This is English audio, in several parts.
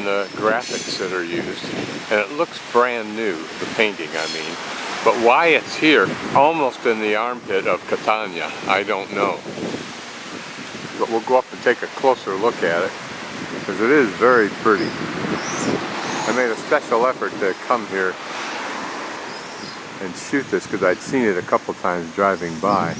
in the graphics that are used, and it looks brand new, the painting I mean. But why it's here, almost in the armpit of Catania, I don't know. But we'll go up and take a closer look at it, because it is very pretty. I made a special effort to come here and shoot this because I'd seen it a couple times driving by.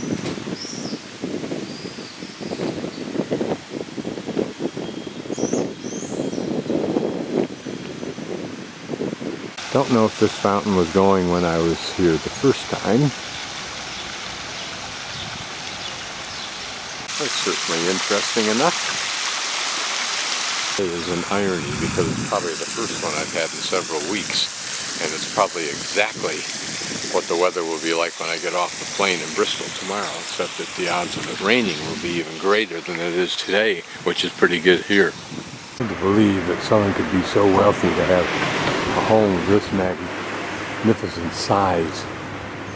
Don't know if this fountain was going when I was here the first time. That's certainly interesting enough. It is an irony because it's probably the first one I've had in several weeks, and it's probably exactly what the weather will be like when I get off the plane in Bristol tomorrow, except that the odds of it raining will be even greater than it is today, which is pretty good here. Hard to believe that someone could be so wealthy to have a home of this magnificent size.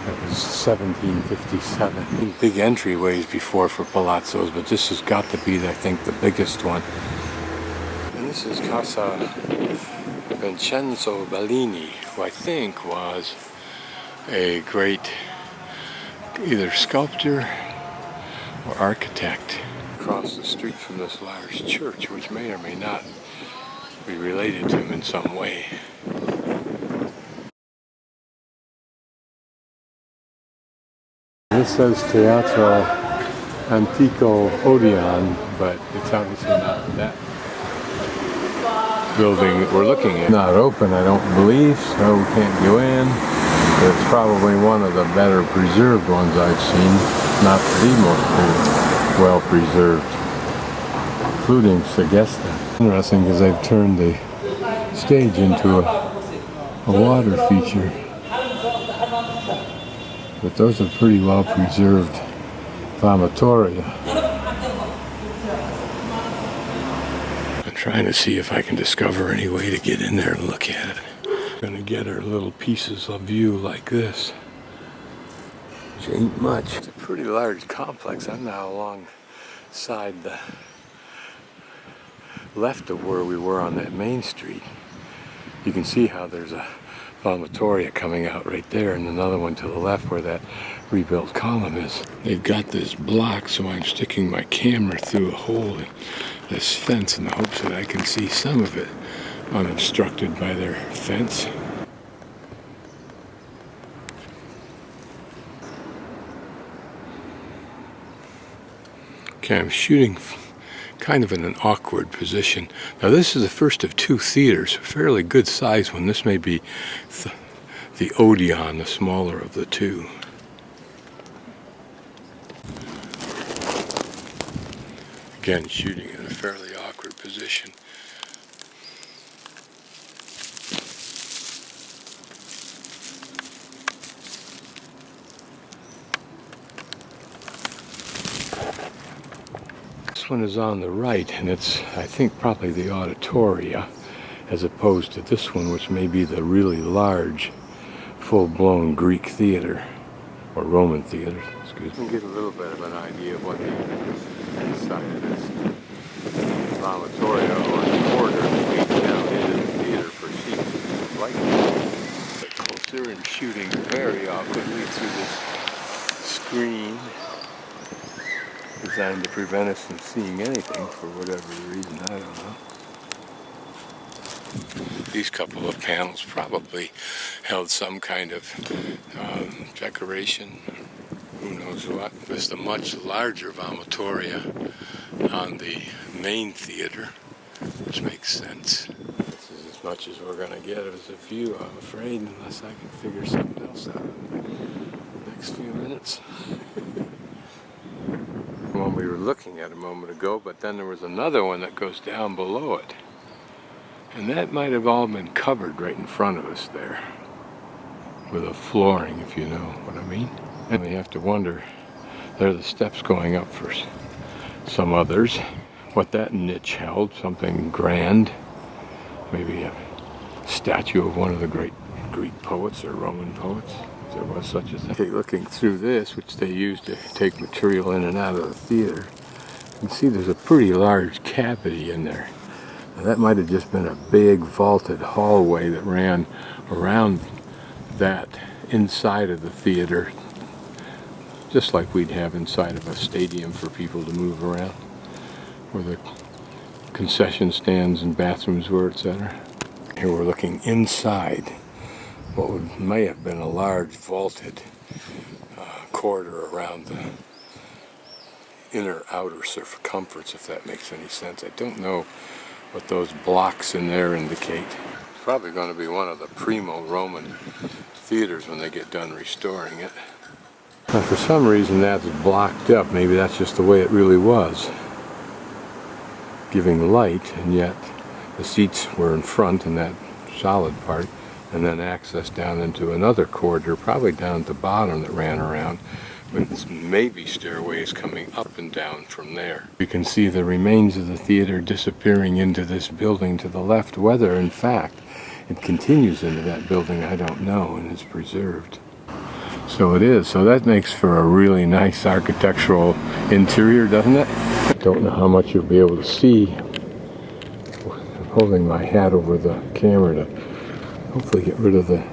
That was 1757. Big entryways before for palazzos, but this has got to be, I think, the biggest one. And this is Casa Vincenzo Bellini, who I think was a great either sculptor or architect. Across the street from this large church, which may or may not be related to him in some way. This says Teatro Antico Odeon, but it's obviously not that building that we're looking at. Not open, I don't believe, so we can't go in. But it's probably one of the better preserved ones I've seen, not the most well preserved, including Segesta. Interesting because they've turned the stage into a water feature. But those are pretty well preserved vomitoria. I'm trying to see if I can discover any way to get in there and look at it. I'm gonna get our little pieces of view like this, which ain't much. It's a pretty large complex. I'm now alongside the left of where we were on that main street. You can see how there's a vomitoria coming out right there, and another one to the left where that rebuilt column is. They've got this block, so I'm sticking my camera through a hole in this fence in the hopes that I can see some of it unobstructed by their fence. Okay, I'm shooting kind of in an awkward position. Now this is the first of two theaters, a fairly good size one. This may be the Odeon, the smaller of the two. Again, shooting in a fairly awkward position. This one is on the right, and it's, I think, probably the auditoria, as opposed to this one, which may be the really large, full-blown Greek theater, or Roman theater, excuse me. Get a little bit of an idea of what the inside of this vomitoria or the corridor that leads down into the theater for seats like that. Closer and shooting very awkwardly through this screen designed to prevent us from seeing anything for whatever reason, I don't know. These couple of panels probably held some kind of decoration, who knows what. This is the much larger vomitoria on the main theater, which makes sense. This is as much as we're going to get as a view, I'm afraid, unless I can figure something else out in the next few minutes. One we were looking at a moment ago, but then there was another one that goes down below it. And that might have all been covered right in front of us there, with a flooring, if you know what I mean. And we have to wonder, there are the steps going up for some others, what that niche held, something grand, maybe a statue of one of the great Greek poets or Roman poets, if there was such a thing. Okay, looking through this, which they used to take material in and out of the theater, you can see there's a pretty large cavity in there. That might have just been a big vaulted hallway that ran around that inside of the theater, just like we'd have inside of a stadium for people to move around, where the concession stands and bathrooms were, etc. Here we're looking inside what may have been a large vaulted corridor around the inner outer circumference, if that makes any sense. I don't know what those blocks in there indicate. It's probably going to be one of the primo Roman theaters when they get done restoring it. Now, for some reason that's blocked up. Maybe that's just the way it really was, giving light, and yet the seats were in front in that solid part, and then access down into another corridor, probably down at the bottom, that ran around with maybe stairways coming up and down from there. You can see the remains of the theater disappearing into this building to the left. Whether, in fact, it continues into that building, I don't know, and is preserved. So it is. So that makes for a really nice architectural interior, doesn't it? I don't know how much you'll be able to see. I'm holding my hat over the camera to hopefully get rid of the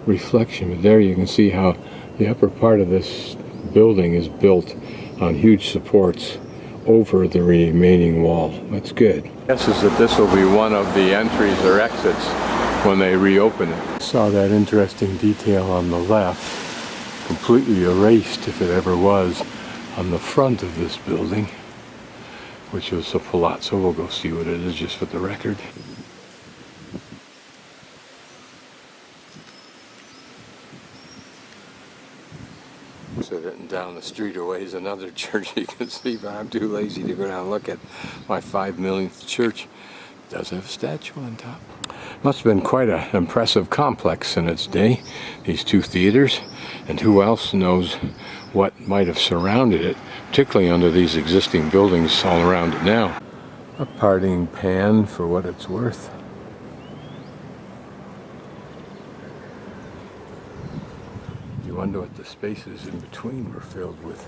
reflection, but there you can see how the upper part of this building is built on huge supports over the remaining wall. That's good. Guess is that this will be one of the entries or exits when they reopen it. Saw that interesting detail on the left, completely erased if it ever was, on the front of this building, which was a palazzo. We'll go see what it is just for the record. Sitting down the street away is another church you can see, but I'm too lazy to go down and look at my 5 millionth church. It does have a statue on top. Must have been quite an impressive complex in its day, these two theaters, and who else knows what might have surrounded it, particularly under these existing buildings all around it now. A parting pan for what it's worth. You wonder what the spaces in between were filled with.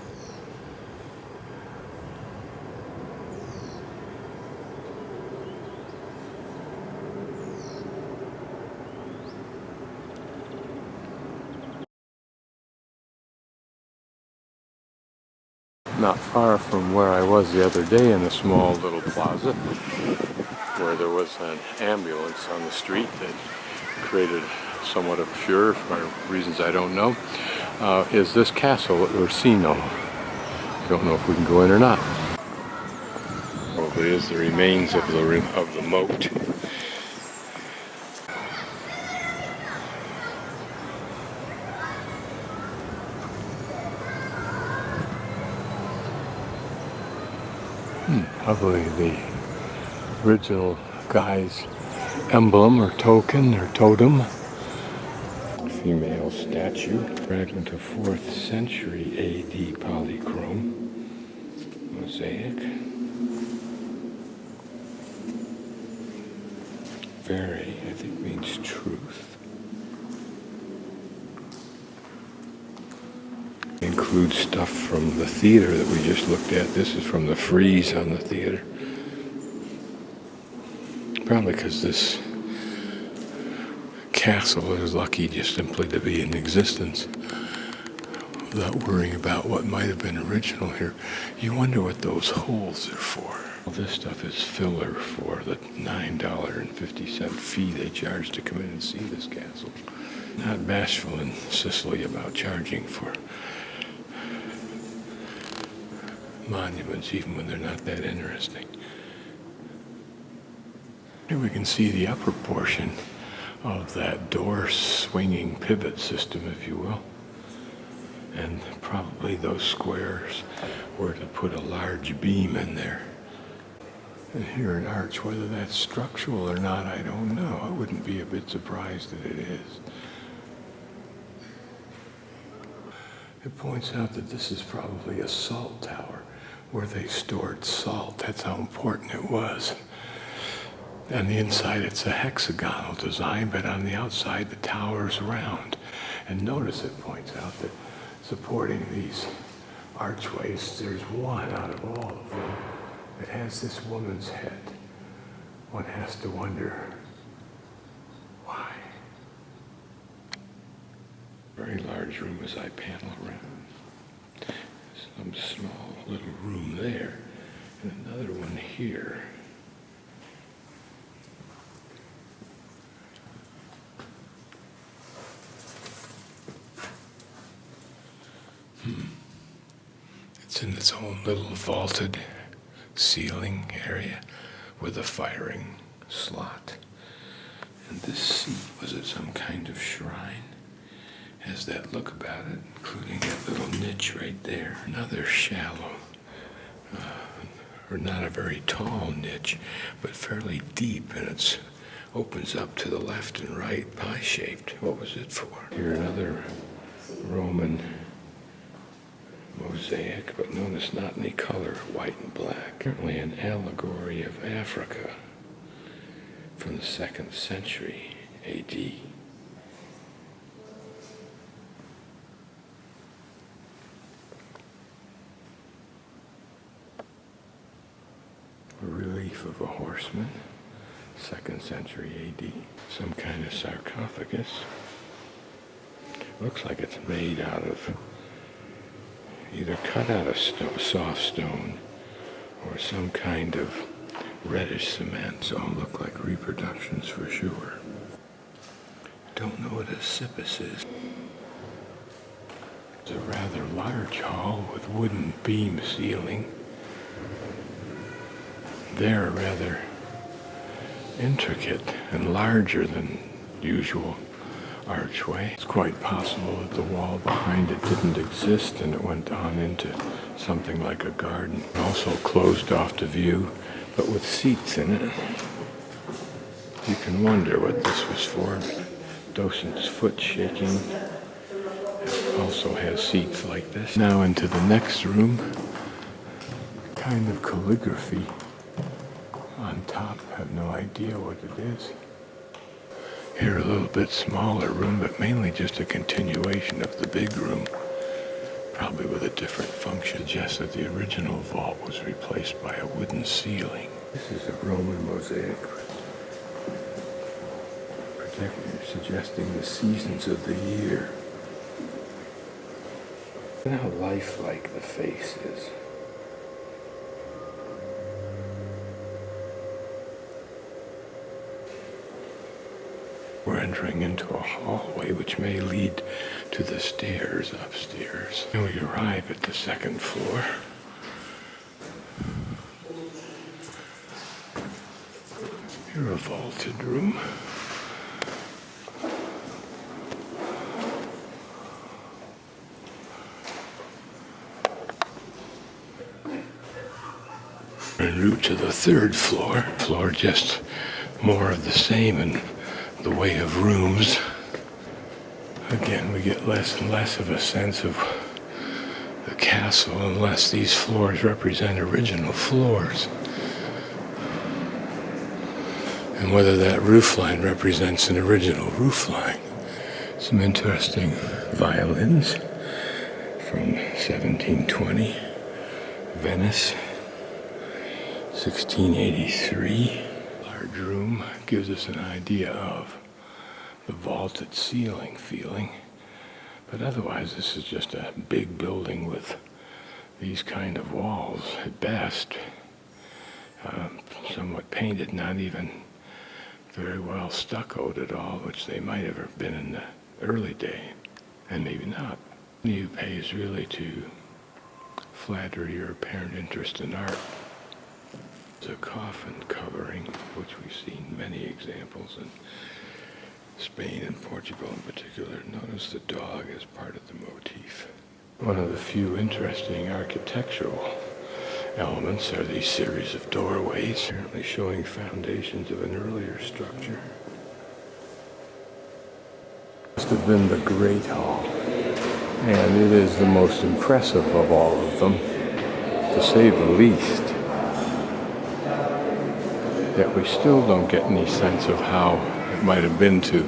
Not far from where I was the other day, in a small little plaza where there was an ambulance on the street that created somewhat of a furor for reasons I don't know, is this Castello Ursino. Don't know if we can go in or not. Probably is the remains of the moat. Probably the original guy's emblem or token or totem. Female statue, fragment of 4th century AD polychrome mosaic. Very, I think, means truth. Includes stuff from the theater that we just looked at. This is from the frieze on the theater. Probably because this castle is lucky just simply to be in existence without worrying about what might have been original here. You wonder what those holes are for. All this stuff is filler for the $9.50 fee they charge to come in and see this castle. Not bashful in Sicily about charging for monuments, even when they're not that interesting. Here we can see the upper portion of that door swinging pivot system, if you will. And probably those squares were to put a large beam in there. And here an arch, whether that's structural or not, I don't know. I wouldn't be a bit surprised that it is. It points out that this is probably a salt tower where they stored salt. That's how important it was. On the inside it's a hexagonal design, but on the outside the tower's round. And notice it points out that supporting these archways, there's one out of all of them It has this woman's head. One has to wonder why. Very large room as I panel around. Some small little room there, and another one here. It's in its own little vaulted ceiling area with a firing slot. And this seat was at some kind of shrine. Has that look about it, including that little niche right there. Another shallow, or not a very tall niche, but fairly deep, and it opens up to the left and right, pie-shaped. What was it for? Here another Roman mosaic, but notice not any color, white and black. Apparently an allegory of Africa from the 2nd century A.D. A relief of a horseman, 2nd century A.D. Some kind of sarcophagus. Looks like it's made out of either cut out of soft stone or some kind of reddish cement. So it'll look like reproductions for sure. Don't know what a sippus is. It's a rather large hall with wooden beam ceiling. They're rather intricate and larger than usual archway. It's quite possible that the wall behind it didn't exist and it went on into something like a garden. Also closed off to view, but with seats in it. You can wonder what this was for. Docent's foot shaking. It also has seats like this. Now into the next room. Kind of calligraphy on top. I have no idea what it is. Here a little bit smaller room, but mainly just a continuation of the big room. Probably with a different function. Suggests that the original vault was replaced by a wooden ceiling. This is a Roman mosaic suggesting the seasons of the year. Look how lifelike the face is. We're entering into a hallway which may lead to the stairs upstairs. And we arrive at the 2nd floor. Here a vaulted room. En route to the 3rd floor. Floor just more of the same in the way of rooms. Again, we get less and less of a sense of the castle unless these floors represent original floors. And whether that roofline represents an original roofline. Some interesting violins from 1720, Venice, 1683. Large room gives us an idea of the vaulted ceiling feeling, but otherwise this is just a big building with these kind of walls at best, somewhat painted, not even very well stuccoed at all, which they might have been in the early day, and maybe not. You pay is really to flatter your apparent interest in art. A coffin covering, which we've seen many examples in Spain and Portugal in particular. Notice the dog as part of the motif. One of the few interesting architectural elements are these series of doorways, apparently showing foundations of an earlier structure. Must have been the Great Hall, and it is the most impressive of all of them, to say the least. Yet we still don't get any sense of how it might have been to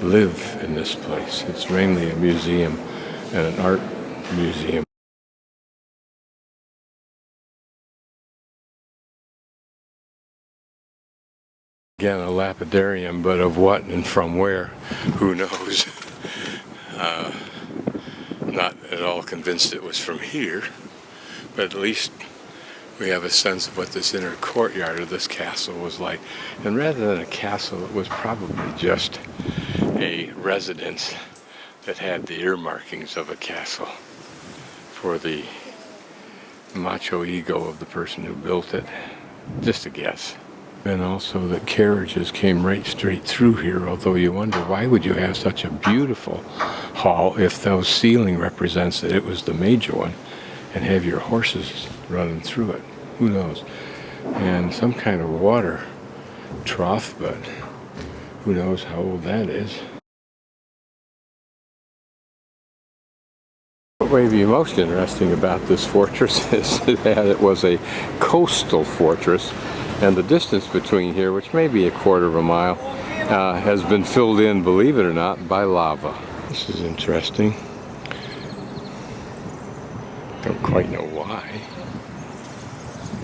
live in this place. It's mainly a museum and an art museum. Again, a lapidarium, but of what and from where, who knows. Not at all convinced it was from here, but at least we have a sense of what this inner courtyard of this castle was like. And rather than a castle, it was probably just a residence that had the earmarkings of a castle for the macho ego of the person who built it. Just a guess. And also the carriages came right straight through here, although you wonder why would you have such a beautiful hall if those ceiling represents that it was the major one, and have your horses running through it. Who knows? And some kind of water trough, but who knows how old that is. What may be most interesting about this fortress is that it was a coastal fortress, and the distance between here, which may be a quarter of a mile, has been filled in, believe it or not, by lava. This is interesting. Don't quite know why.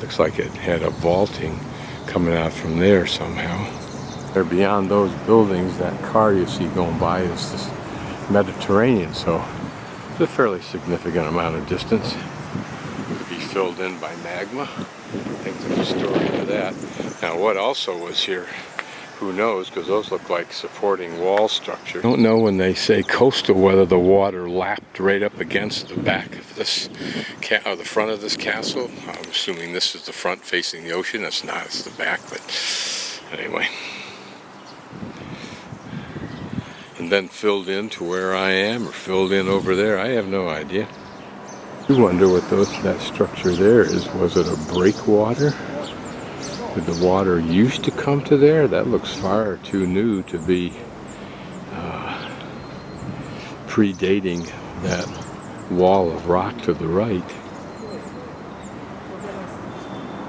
Looks like it had a vaulting coming out from there somehow. There beyond those buildings, that car you see going by is this Mediterranean, so it's a fairly significant amount of distance to be filled in by magma. I think there's a story to that. Now what also was here, who knows, because those look like supporting wall structure. I don't know when they say coastal whether the water lapped right up against the back of this, or the front of this castle. I'm assuming this is the front facing the ocean. It's not, it's the back, but anyway. And then filled in to where I am, or filled in over there, I have no idea. I wonder what that structure there is. Was it a breakwater? Did the water used to come to there? That looks far too new to be predating that wall of rock to the right.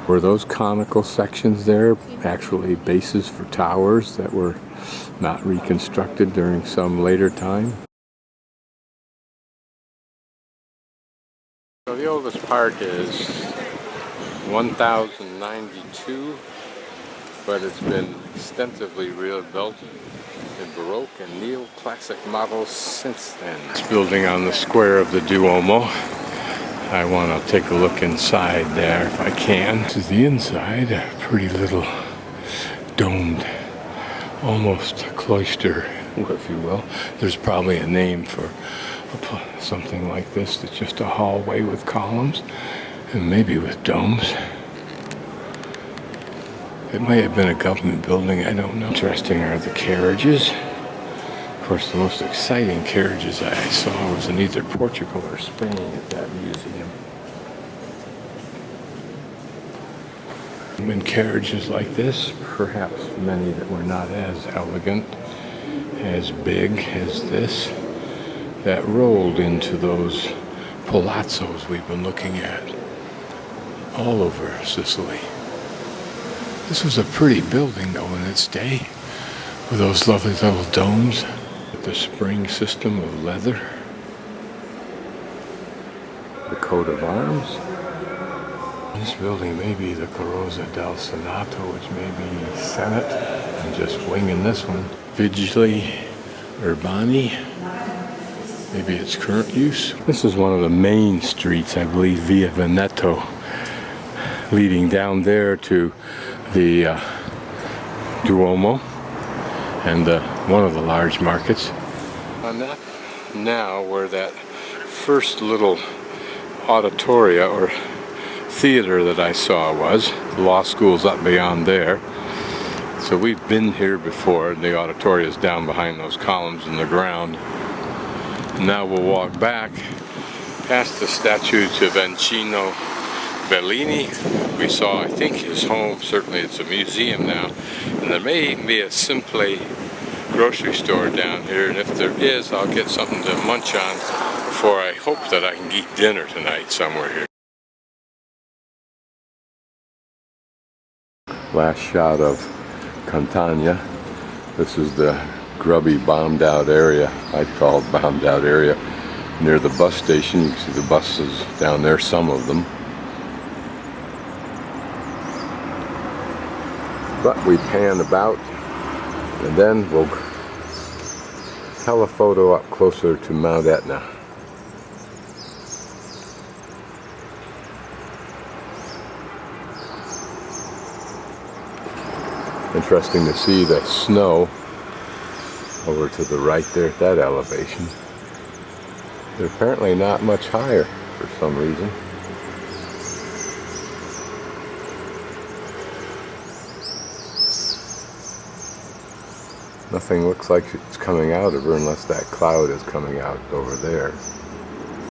Were those conical sections there actually bases for towers that were not reconstructed during some later time? So the oldest part is 1092, but it's been extensively rebuilt in Baroque and Neoclassic models since then. This building on the square of the Duomo. I want to take a look inside there if I can. This is the inside, a pretty little domed, almost cloister, if you will. There's probably a name for something like this that's just a hallway with columns and maybe with domes. It may have been a government building, I don't know. Interesting are the carriages. Of course, the most exciting carriages I saw was in either Portugal or Spain at that museum. In carriages like this, perhaps many that were not as elegant, as big as this, that rolled into those palazzos we've been looking at all over Sicily. This was a pretty building though in its day, with those lovely little domes, with the spring system of leather, the coat of arms. This building may be the Carrozza del Senato, which may be Senate. I'm just winging this one. Vigili Urbani, maybe its current use. This is one of the main streets, I believe, Via Veneto, leading down there to the Duomo and one of the large markets. On that now where that first little auditoria or theater that I saw was, the law school's up beyond there. So we've been here before, and the auditoria is down behind those columns in the ground. And now we'll walk back past the statue to Vincino Bellini. We saw, I think, his home. Certainly it's a museum now. And there may be a Simple grocery store down here, and if there is, I'll get something to munch on before I hope that I can eat dinner tonight somewhere here. Last shot of Catania. This is the grubby, bombed out area. I'd call it bombed out area near the bus station. You can see the buses down there, some of them. But we pan about, and then we'll telephoto up closer to Mount Etna. Interesting to see the snow over to the right there at that elevation. They're apparently not much higher for some reason. Nothing looks like it's coming out of her unless that cloud is coming out over there.